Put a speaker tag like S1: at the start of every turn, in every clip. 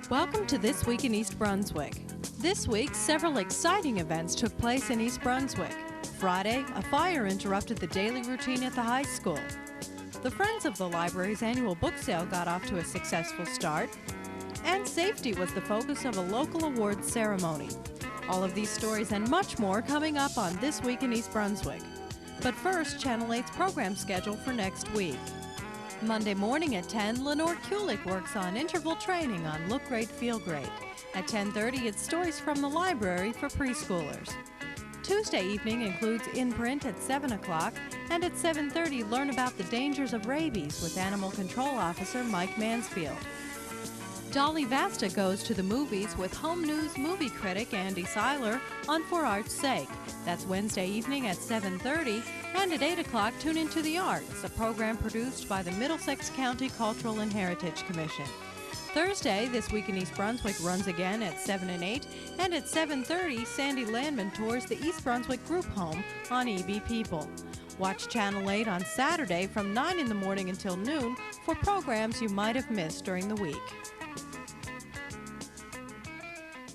S1: Welcome to This Week in East Brunswick. This week, several exciting events took place in East Brunswick. Friday, a fire interrupted the daily routine at the high school. The Friends of the Library's annual book sale got off to a successful start. And safety was the focus of a local awards ceremony. All of these stories and much more coming up on This Week in East Brunswick. But first, Channel 8's program schedule for next week. Monday morning at 10, Lenore Kulik works on interval training on Look Great, Feel Great. At 10:30, it's Stories from the Library for preschoolers. Tuesday evening includes In Print at 7 o'clock, and at 7:30, learn about the dangers of rabies with Animal Control Officer Mike Mansfield. Dolly Vasta goes to the movies with Home News movie critic Andy Seiler on For Art's Sake. That's Wednesday evening at 7:30, and at 8 o'clock, tune into The Arts, a program produced by the Middlesex County Cultural and Heritage Commission. Thursday, This Week in East Brunswick runs again at 7 and 8, and at 7:30, Sandy Landman tours the East Brunswick Group Home on EB People. Watch Channel 8 on Saturday from 9 in the morning until noon for programs you might have missed during the week.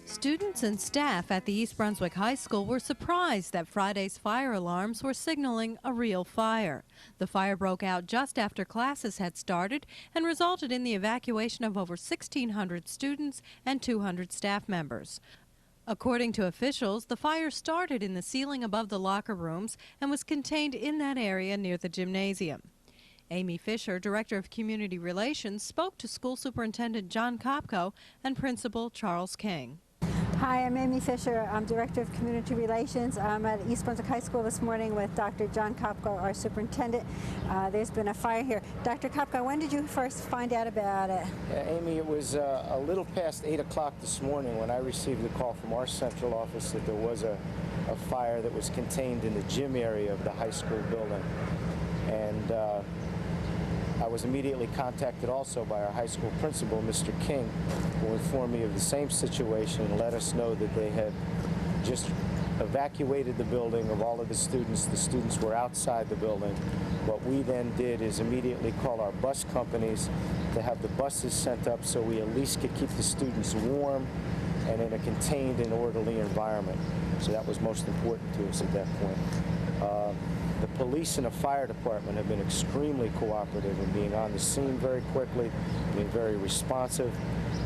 S1: Students and staff at the East Brunswick High School were surprised that Friday's fire alarms were signaling a real fire. The fire broke out just after classes had started and resulted in the evacuation of over 1,600 students and 200 staff members. According to officials, the fire started in the ceiling above the locker rooms and was contained in that area near the gymnasium. Amy Fisher, Director of Community Relations, spoke to School Superintendent John Kopko and Principal Charles King.
S2: Hi, I'm Amy Fisher. I'm Director of Community Relations. I'm at East Brunswick High School this morning with Dr. John Kopko, our superintendent. There's been a fire here. Dr. Kopko, when did you first find out about it?
S3: Amy, it was a little past 8 o'clock this morning when I received a call from our central office that there was a fire that was contained in the gym area of the high school building. And I was immediately contacted also by our high school principal, Mr. King, who informed me of the same situation and let us know that they had just evacuated the building of all of the students. The students were outside the building. What we then did is immediately call our bus companies to have the buses sent up so we at least could keep the students warm and in a contained and orderly environment. So that was most important to us at that point. The police and the fire department have been extremely cooperative in being on the scene very quickly, being very responsive.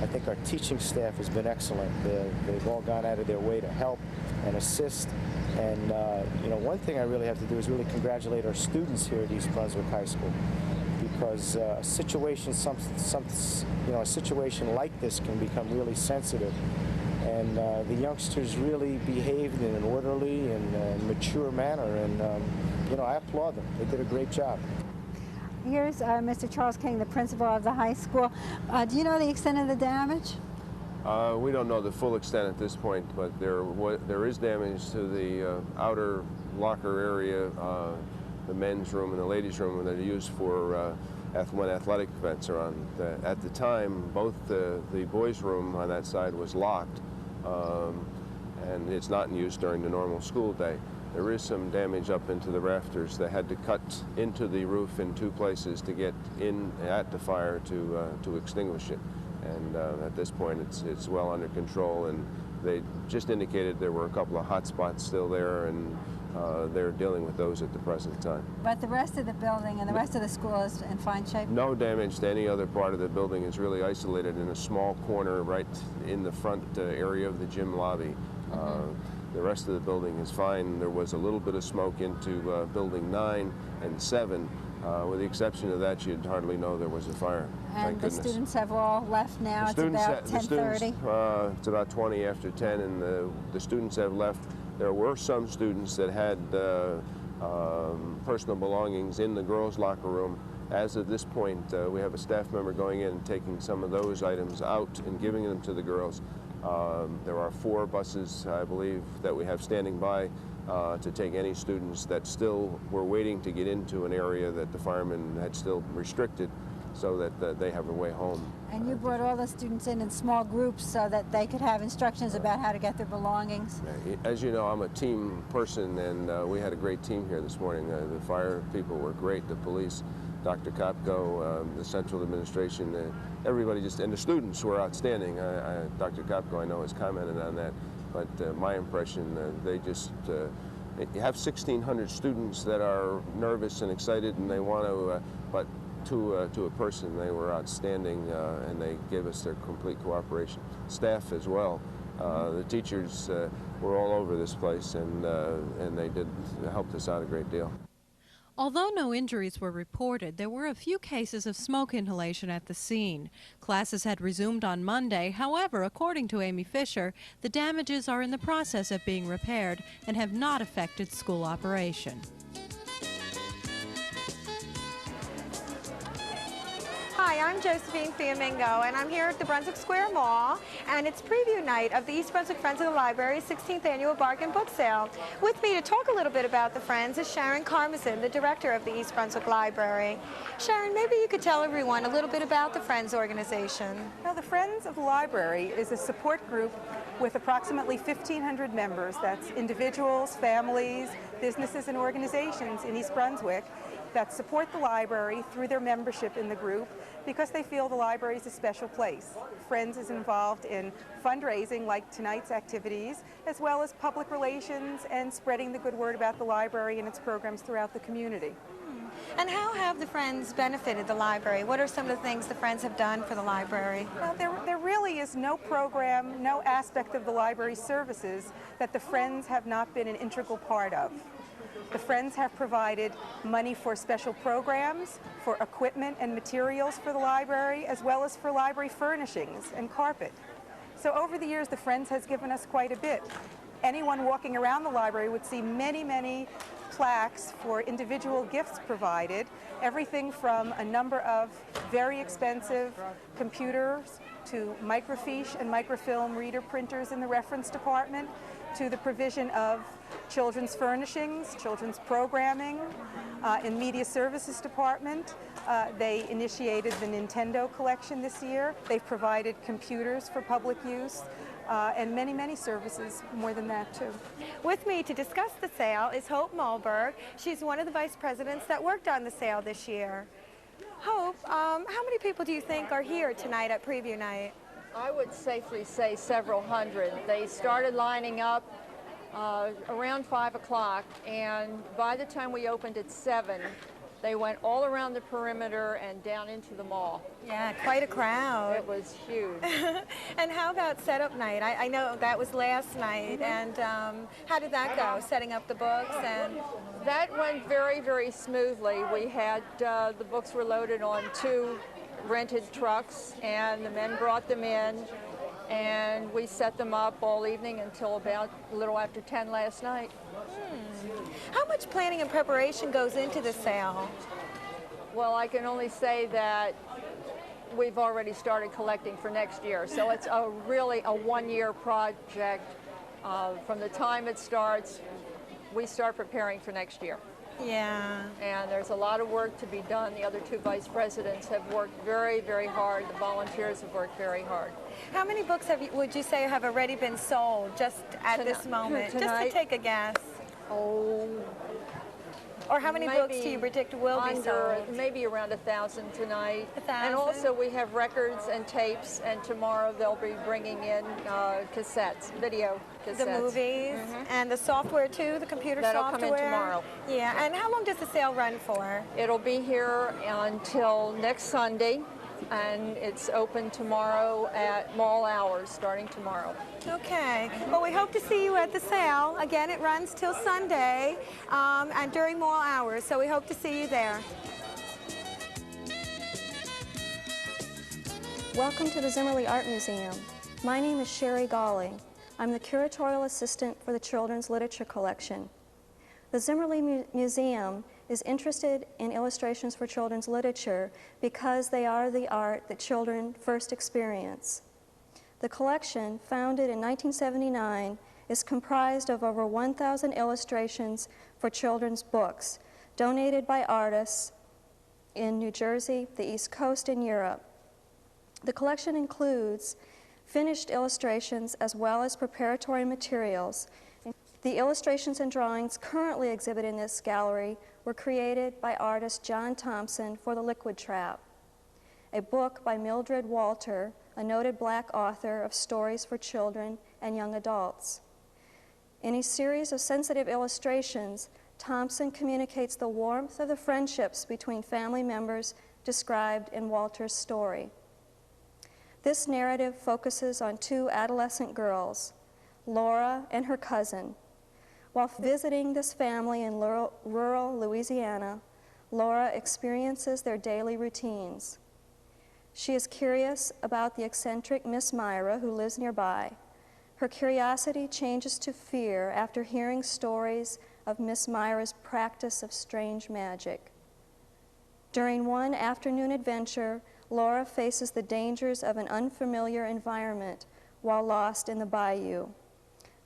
S3: I think our teaching staff has been excellent. They've all gone out of their way to help and assist. And you know, one thing I really have to do is really congratulate our students here at East Brunswick High School, because a situation like this can become really sensitive. And the youngsters really behaved in an orderly and mature manner, and you know, I applaud them. They did a great job.
S2: Here's Mr. Charles King, the principal of the high school. Do you know the extent of the damage?
S4: We don't know the full extent at this point, but there is damage to the outer locker area, the men's room and the ladies' room that are used for when athletic events are on. At the time, both the boys' room on that side was locked, and it's not in use during the normal school day. There is some damage up into the rafters. They had to cut into the roof in 2 places to get in at the fire to extinguish it. And at this point, it's well under control. And they just indicated there were a couple of hot spots still there, and they're dealing with those at the present time.
S2: But the rest of the building and the rest of the school is in fine shape?
S4: No damage to any other part of the building. Is really isolated in a small corner right in the front area of the gym lobby. The rest of the building is fine. There was a little bit of smoke into building 9 and 7. With the exception of that, you'd hardly know there was a fire.
S2: And the students have all left now? It's about 10:30?
S4: It's about 20 after 10, and the students have left. There were some students that had personal belongings in the girls' locker room. As of this point, we have a staff member going in and taking some of those items out and giving them to the girls. There are 4 buses, I believe, that we have standing by to take any students that still were waiting to get into an area that the firemen had still restricted. so that they have a way home.
S2: And you brought all the students in small groups so that they could have instructions about how to get their belongings.
S4: As you know, I'm a team person, and we had a great team here this morning. The fire people were great, the police, Dr. Kopko, the central administration, everybody and the students were outstanding. Dr. Kopko, I know, has commented on that, but my impression, they just, you have 1,600 students that are nervous and excited, and they want to, but to a person, they were outstanding, and they gave us their complete cooperation. Staff as well. The teachers were all over this place, and they helped us out a great deal.
S1: Although no injuries were reported, there were a few cases of smoke inhalation at the scene. Classes had resumed on Monday. However, according to Amy Fisher, the damages are in the process of being repaired and have not affected school operation.
S5: Hi, I'm Josephine Fiamingo, and I'm here at the Brunswick Square Mall, and it's preview night of the East Brunswick Friends of the Library 16th Annual Bargain Book Sale. With me to talk a little bit about the Friends is Sharon Karmazin, the director of the East Brunswick Library. Sharon, maybe you could tell everyone a little bit about the Friends organization.
S6: Well, the Friends of the Library is a support group with approximately 1,500 members. That's individuals, families, businesses, and organizations in East Brunswick that support the library through their membership in the group because they feel the library is a special place. Friends is involved in fundraising like tonight's activities, as well as public relations and spreading the good word about the library and its programs throughout the community.
S5: And how have the Friends benefited the library? What are some of the things the Friends have done for the library?
S6: Well, there really is no program, no aspect of the library's services that the Friends have not been an integral part of. The Friends have provided money for special programs, for equipment and materials for the library, as well as for library furnishings and carpet. So over the years, the Friends has given us quite a bit. Anyone walking around the library would see many, many plaques for individual gifts provided, everything from a number of very expensive computers to microfiche and microfilm reader printers in the reference department, to the provision of children's furnishings, children's programming. In Media Services Department, they initiated the Nintendo collection this year. They've provided computers for public use, and many, many services more than that too.
S5: With me to discuss the sale is Hope Mulberg. She's one of the vice presidents that worked on the sale this year. Hope, how many people do you think are here tonight at preview night?
S7: I would safely say several hundred. They started lining up around 5 o'clock, and by the time we opened at 7, they went all around the perimeter and down into the mall.
S5: Yeah, quite a crowd.
S7: It was huge.
S5: And how about setup night? I know that was last night, and how did that go, setting up the books? And
S7: that went very, very smoothly. We had, the books were loaded on 2 rented trucks, and the men brought them in, and we set them up all evening until about a little after 10 last night.
S5: How much planning and preparation goes into the sale?
S7: Well, I can only say that we've already started collecting for next year, so it's really a one-year project. From the time it starts, we start preparing for next year.
S5: Yeah.
S7: And there's a lot of work to be done. The other 2 vice presidents have worked very, very hard. The volunteers have worked very hard.
S5: How many books would you say have already been sold just at this moment?
S7: Tonight?
S5: Just to take a guess.
S7: Oh.
S5: Or how many books do you predict will be sold?
S7: Maybe around 1,000 tonight.
S5: 1,000?
S7: And also we have records and tapes, and tomorrow they'll be bringing in cassettes, video cassettes.
S5: The movies and the software too, the computer
S7: That'll
S5: software?
S7: come in tomorrow.
S5: Yeah, and how long does the sale run for?
S7: It'll be here until next Sunday, and it's open tomorrow at mall hours, starting tomorrow.
S5: Okay. Well, we hope to see you at the sale. Again, it runs till Sunday and during mall hours, so we hope to see you there.
S8: Welcome to the Zimmerli Art Museum. My name is Sherry Gawley. I'm the curatorial assistant for the Children's Literature Collection. The Zimmerli Museum is interested in illustrations for children's literature because they are the art that children first experience. The collection, founded in 1979, is comprised of over 1,000 illustrations for children's books, donated by artists in New Jersey, the East Coast, and Europe. The collection includes finished illustrations as well as preparatory materials. The illustrations and drawings currently exhibited in this gallery were created by artist John Thompson for The Liquid Trap, a book by Mildred Walter, a noted black author of stories for children and young adults. In a series of sensitive illustrations, Thompson communicates the warmth of the friendships between family members described in Walter's story. This narrative focuses on two adolescent girls, Laura and her cousin. While visiting this family in rural Louisiana, Laura experiences their daily routines. She is curious about the eccentric Miss Myra who lives nearby. Her curiosity changes to fear after hearing stories of Miss Myra's practice of strange magic. During one afternoon adventure, Laura faces the dangers of an unfamiliar environment while lost in the bayou.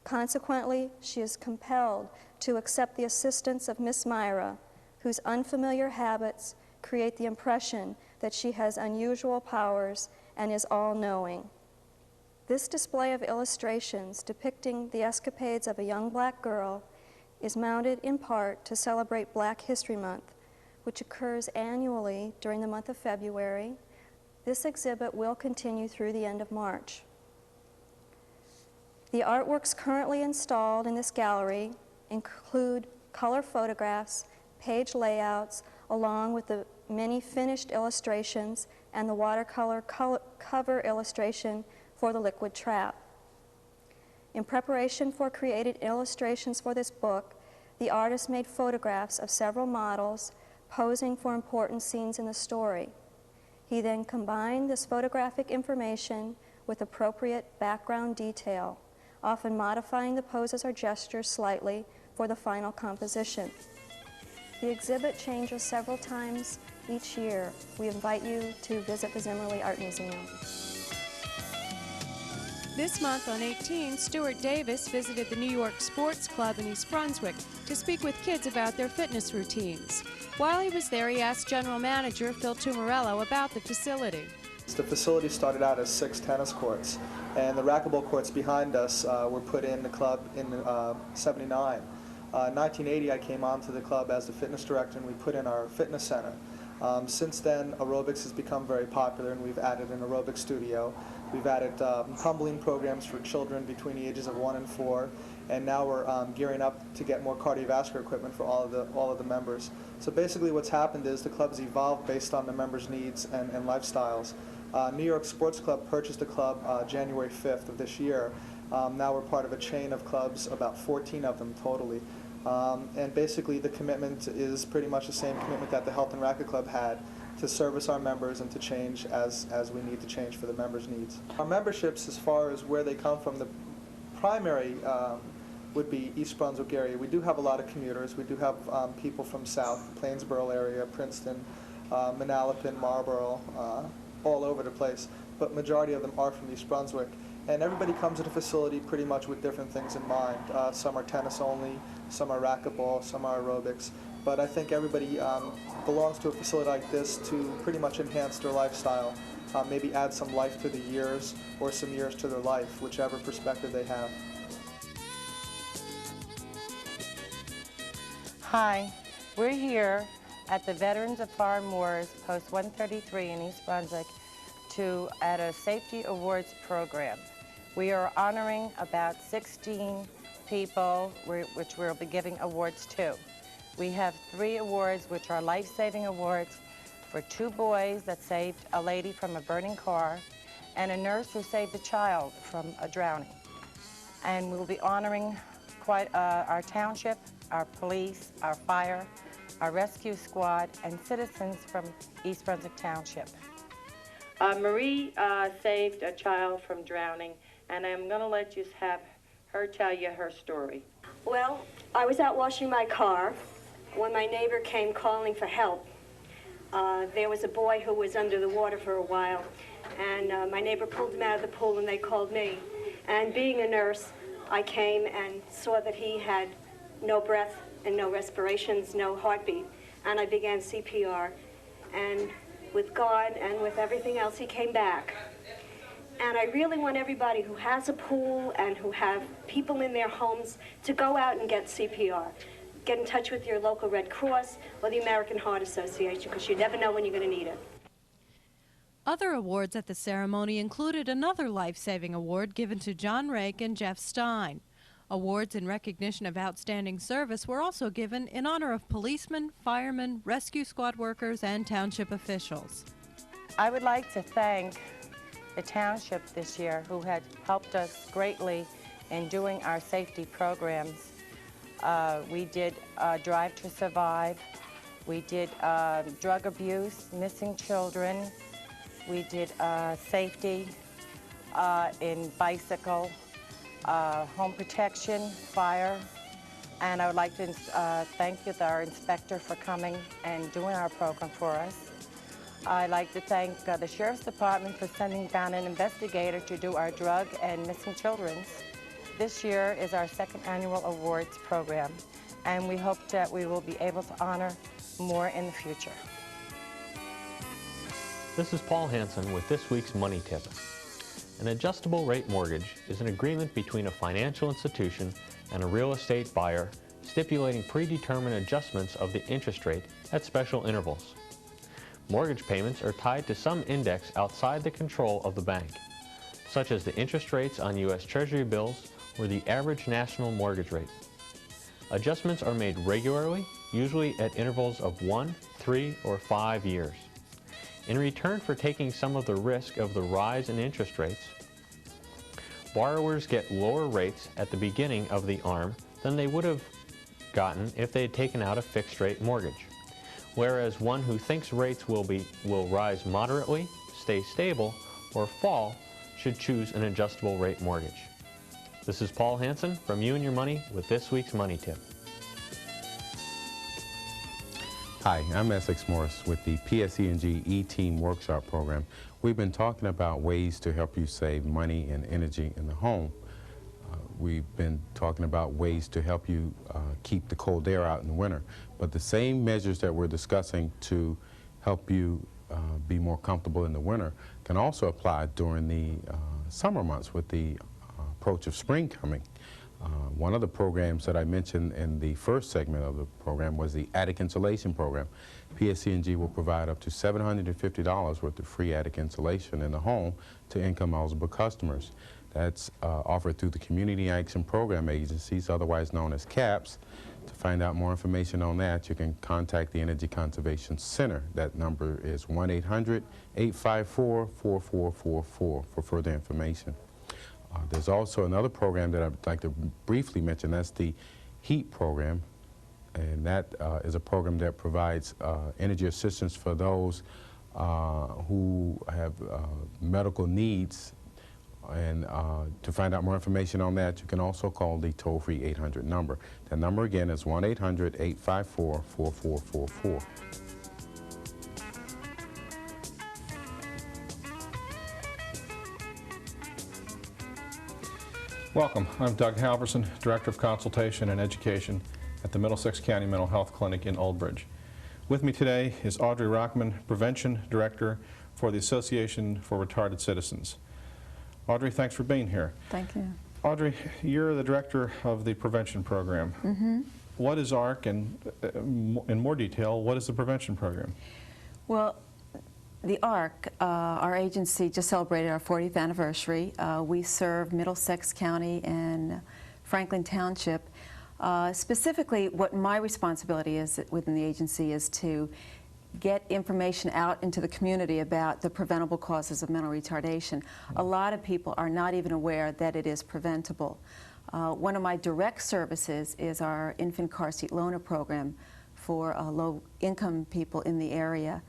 S8: Consequently, she is compelled to accept the assistance of Miss Myra, whose unfamiliar habits create the impression that she has unusual powers and is all-knowing. This display of illustrations depicting the escapades of a young black girl is mounted in part to celebrate Black History Month, which occurs annually during the month of February. This exhibit will continue through the end of March. The artworks currently installed in this gallery include color photographs, page layouts, along with the many finished illustrations and the watercolor cover illustration for The Liquid Trap. In preparation for created illustrations for this book, the artist made photographs of several models posing for important scenes in the story. He then combined this photographic information with appropriate background detail, often modifying the poses or gestures slightly for the final composition. The exhibit changes several times each year. We invite you to visit the Zimmerli Art Museum.
S1: This month on 18, Stuart Davis visited the New York Sports Club in East Brunswick to speak with kids about their fitness routines. While he was there, he asked General Manager Phil Tumarello about the facility.
S9: The facility started out as 6 tennis courts, and the racquetball courts behind us were put in the club in 79. In 1980, I came on to the club as the fitness director, and we put in our fitness center. Since then, aerobics has become very popular, and we've added an aerobic studio. We've added tumbling programs for children between the ages of 1 and 4, and now we're gearing up to get more cardiovascular equipment for all of the members. So basically what's happened is the club's evolved based on the members' needs and lifestyles. New York Sports Club purchased the club January 5th of this year. Now we're part of a chain of clubs, about 14 of them totally. And basically the commitment is pretty much the same commitment that the Health and Racket Club had, to service our members and to change as we need to change for the members' needs. Our memberships, as far as where they come from, the primary would be East Brunswick area. We do have a lot of commuters. We do have people from South, Plainsboro area, Princeton, Manalapan, Marlboro, all over the place, but majority of them are from East Brunswick. And everybody comes to the facility pretty much with different things in mind. Some are tennis only, some are racquetball, some are aerobics. But I think everybody belongs to a facility like this to pretty much enhance their lifestyle, maybe add some life to the years or some years to their life, whichever perspective they have.
S10: Hi, we're here at the Veterans of Foreign Wars, Post 133 in East Brunswick, at a Saftey Awards program. We are honoring about 16 people which we'll be giving awards to. We have 3 awards which are life-saving awards for 2 boys that saved a lady from a burning car and a nurse who saved a child from a drowning. And we'll be honoring our township, our police, our fire, our rescue squad, and citizens from East Brunswick Township. Marie saved a child from drowning, and I'm going to let you have her tell you her story.
S11: Well, I was out washing my car when my neighbor came calling for help. There was a boy who was under the water for a while, and my neighbor pulled him out of the pool and they called me. And being a nurse, I came and saw that he had no breath and no respirations, no heartbeat, and I began CPR. and with God and with everything else, he came back. And I really want everybody who has a pool and who have people in their homes to go out and get CPR. Get in touch with your local Red Cross or the American Heart Association, because you never know when you're going to need it.
S1: Other awards at the ceremony included another life-saving award given to John Rake and Jeff Stein. Awards in recognition of outstanding service were also given in honor of policemen, firemen, rescue squad workers, and township officials.
S10: I would like to thank the township this year, who had helped us greatly in doing our safety programs. We did Drive to Survive, we did drug abuse, missing children, we did safety in bicycle, home protection, fire, and I would like to thank our inspector for coming and doing our program for us. I'd like to thank the Sheriff's Department for sending down an investigator to do our drug and missing children's. This year is our second annual awards program, and we hope that we will be able to honor more in the future.
S12: This is Paul Hansen with this week's Money Tip. An adjustable rate mortgage is an agreement between a financial institution and a real estate buyer stipulating predetermined adjustments of the interest rate at special intervals. Mortgage payments are tied to some index outside the control of the bank, such as the interest rates on U.S. Treasury bills or the average national mortgage rate. Adjustments are made regularly, usually at intervals of 1, 3, or 5 years. In return for taking some of the risk of the rise in interest rates, borrowers get lower rates at the beginning of the ARM than they would have gotten if they had taken out a fixed-rate mortgage, whereas one who thinks rates will rise moderately, stay stable, or fall should choose an adjustable rate mortgage. This is Paul Hansen from You and Your Money with this week's Money Tip.
S13: Hi, I'm Essex Morris with the P.S.E.G E-Team Workshop Program. We've been talking about ways to help you save money and energy in the home. We've been talking about ways to help you keep the cold air out in the winter. But the same measures that we're discussing to help you be more comfortable in the winter can also apply during the summer months with the approach of spring coming. One of the programs that I mentioned in the first segment of the program was the attic insulation program. P.S.E.G will provide up to $750 worth of free attic insulation in the home to income-eligible customers. That's offered through the Community Action Program Agencies, otherwise known as CAPS. To find out more information on that, you can contact the Energy Conservation Center. That number is 1-800-854-4444 for further information. There's also another program that I'd like to briefly mention. That's the HEAT program, and that is a program that provides energy assistance for those who have medical needs. And to find out more information on that, you can also call the toll-free 800 number. That number again is 1-800-854-4444.
S14: Welcome. I'm Doug Halverson, Director of Consultation and Education at the Middlesex County Mental Health Clinic in Old Bridge. With me today is Audrey Lockman, Prevention Director for the Association for Retarded Citizens. Audrey, thanks for being here.
S15: Thank you.
S14: Audrey, you're the Director of the Prevention Program.
S15: Mm-hmm.
S14: What is ARC, and in more detail, what is the Prevention Program?
S15: Well, the ARC, our agency just celebrated our 40th anniversary. We serve Middlesex County and Franklin Township. Specifically, what my responsibility is within the agency is to get information out into the community about the preventable causes of mental retardation. A lot of people are not even aware that it is preventable. One of my direct services is our infant car seat loaner program for low-income people in the area.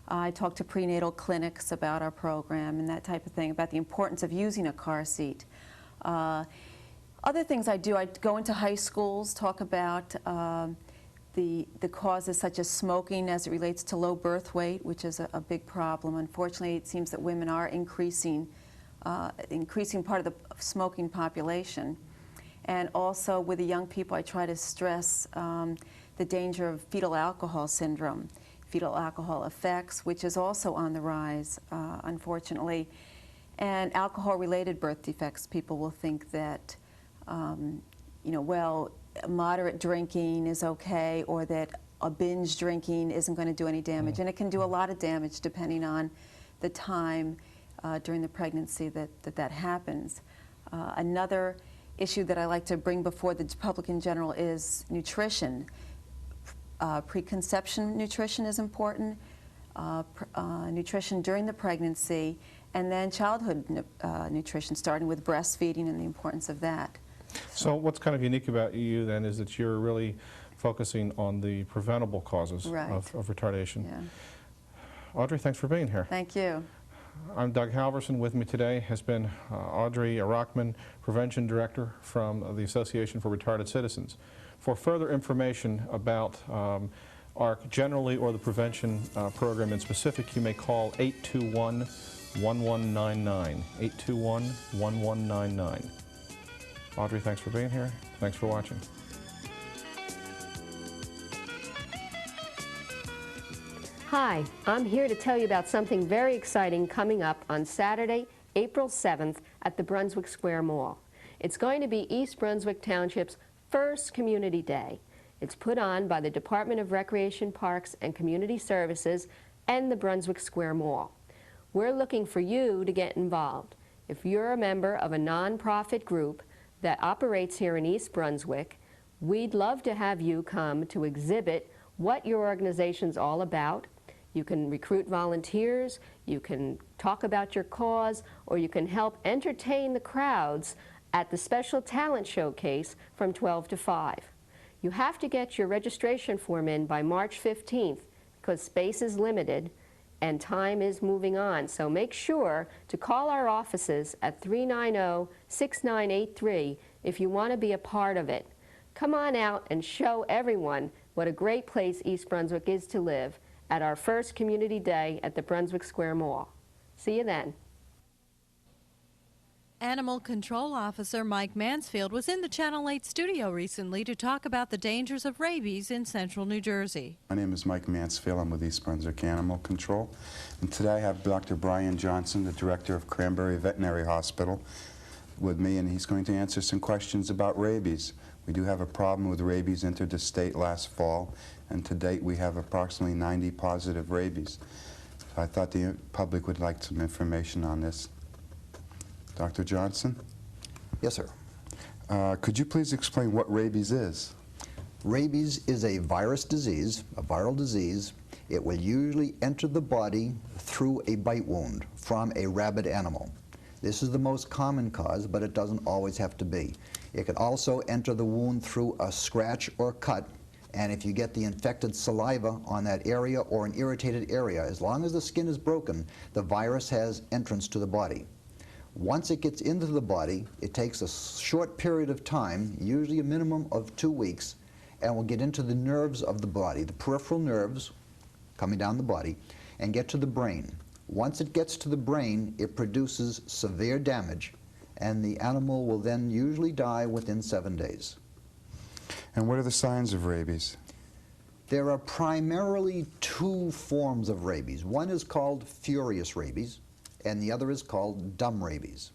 S15: I talk to prenatal clinics about our program and that type of thing, about the importance of using a car seat. Other things I do, I go into high schools, talk about the causes such as smoking as it relates to low birth weight, which is a big problem. Unfortunately, it seems that women are increasing part of the smoking population. And also with the young people, I try to stress the danger of fetal alcohol syndrome. fetal alcohol effects, which is also on the rise, unfortunately. And alcohol-related birth defects, people will think that, you know, well, moderate drinking is okay, or that a binge drinking isn't going to do any damage. And it can do a lot of damage depending on the time during the pregnancy that happens. Another issue that I like to bring before the public in general is nutrition. Preconception nutrition is important, nutrition during the pregnancy, and then childhood nutrition, starting with breastfeeding and the importance of that.
S14: So what's kind of unique about you then is that you're really focusing on the preventable causes of retardation.
S15: Yeah.
S14: Audrey, thanks for being here.
S15: Thank you.
S14: I'm Doug Halverson. With me today has been Audrey Rockman, Prevention Director from the Association for Retarded Citizens. For further information about ARC generally or the prevention program in specific, you may call 821-1199, 821-1199. Audrey, thanks for being here. Thanks for watching.
S16: Hi, I'm here to tell you about something very exciting coming up on Saturday, April 7th at the Brunswick Square Mall. It's going to be East Brunswick Township's first Community Day. It's put on by the Department of Recreation, Parks, and Community Services and the Brunswick Square Mall. We're looking for you to get involved. If you're a member of a nonprofit group that operates here in East Brunswick, we'd love to have you come to exhibit what your organization's all about. You can recruit volunteers, you can talk about your cause, or you can help entertain the crowds at the special talent showcase from 12 to 5. You have to get your registration form in by March 15th because space is limited and time is moving on. So make sure to call our offices at 390-6983 if you want to be a part of it. Come on out and show everyone what a great place East Brunswick is to live at our first Community Day at the Brunswick Square Mall. See you then.
S1: Animal Control Officer Mike Mansfield was in the Channel 8 studio recently to talk about the dangers of rabies in central New Jersey.
S17: My name is Mike Mansfield. I'm with East Brunswick Animal Control. And today I have Dr. Brian Johnson, the director of Cranberry Veterinary Hospital, with me, and he's going to answer some questions about rabies. We do have a problem with rabies entered the state last fall, and to date we have approximately 90 positive rabies. So I thought the public would like some information on this. Dr. Johnson?
S18: Yes, sir.
S17: Could you please explain what rabies is?
S18: Rabies is a virus disease, a viral disease. It will usually enter the body through a bite wound from a rabid animal. This is the most common cause, but it doesn't always have to be. It could also enter the wound through a scratch or cut, and if you get the infected saliva on that area or an irritated area, as long as the skin is broken, the virus has entrance to the body. Once it gets into the body, it takes a short period of time, usually a minimum of 2 weeks, and will get into the nerves of the body, the peripheral nerves coming down the body, and get to the brain. Once it gets to the brain, it produces severe damage, and the animal will then usually die within 7 days.
S17: And what are the signs of rabies?
S18: There are primarily 2 forms of rabies. One is called furious rabies, and the other is called dumb rabies.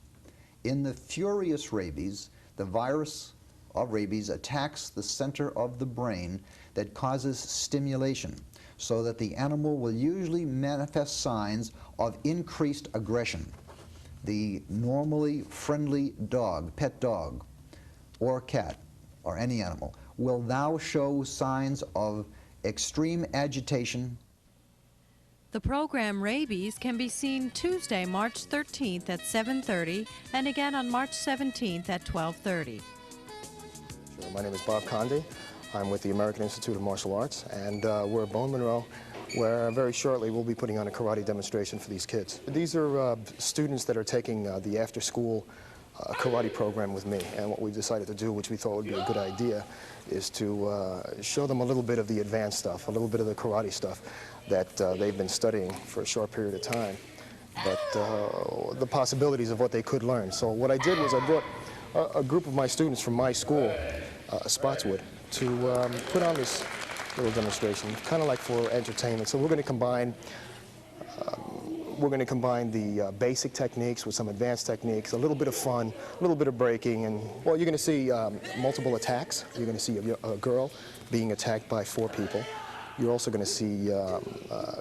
S18: In the furious rabies, the virus of rabies attacks the center of the brain that causes stimulation, so that the animal will usually manifest signs of increased aggression. The normally friendly dog, pet dog, or cat, or any animal, will now show signs of extreme agitation.
S1: The program Rabies can be seen Tuesday, March 13th at 7:30 and again on March 17th at 12:30.
S19: Sure. My name is Bob Conde. I'm with the American Institute of Martial Arts, and we're at Bone Monroe, where very shortly we'll be putting on a karate demonstration for these kids. These are students that are taking the after-school karate program with me, and what we decided to do, which we thought would be a good idea, is to show them a little bit of the advanced stuff, a little bit of the karate stuff that they've been studying for a short period of time, but the possibilities of what they could learn. So what I did was I brought a group of my students from my school, Spotswood, to put on this little demonstration, kind of like for entertainment. So we're going to combine the basic techniques with some advanced techniques, a little bit of fun, a little bit of breaking, and well, you're going to see multiple attacks. You're going to see a girl being attacked by 4 people. You're also going to see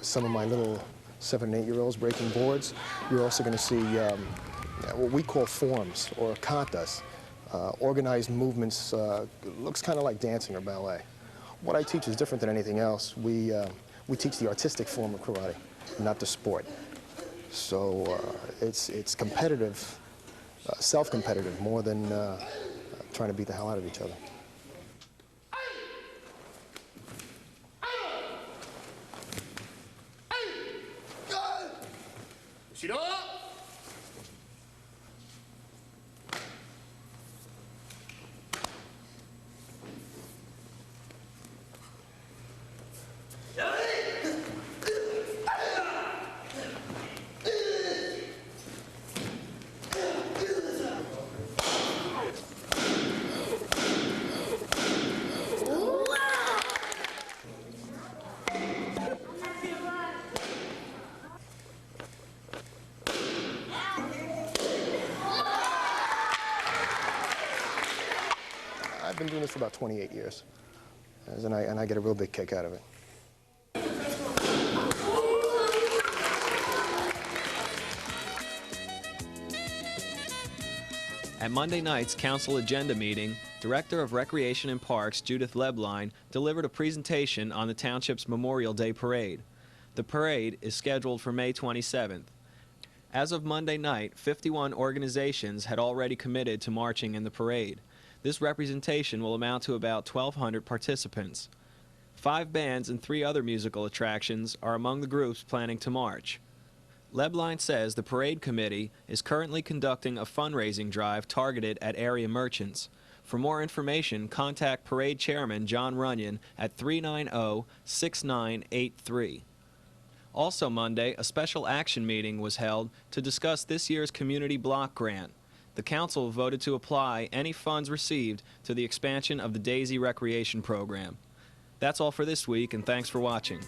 S19: some of my little 7- and 8-year-olds breaking boards. You're also going to see what we call forms or katas, organized movements. Looks kind of like dancing or ballet. What I teach is different than anything else. We teach the artistic form of karate, not the sport. So it's competitive, self-competitive, more than trying to beat the hell out of each other. I've been doing this for about 28 years, and I get a real big kick out of it.
S20: At Monday night's council agenda meeting, Director of Recreation and Parks Judith Lebline delivered a presentation on the township's Memorial Day Parade. The parade is scheduled for May 27th. As of Monday night, 51 organizations had already committed to marching in the parade. This representation will amount to about 1,200 participants. 5 bands and 3 other musical attractions are among the groups planning to march. Lebline says the parade committee is currently conducting a fundraising drive targeted at area merchants. For more information, contact Parade Chairman John Runyon at 390-6983. Also Monday, a special action meeting was held to discuss this year's Community Block Grant. The council voted to apply any funds received to the expansion of the Daisy Recreation Program. That's all for this week, and thanks for watching.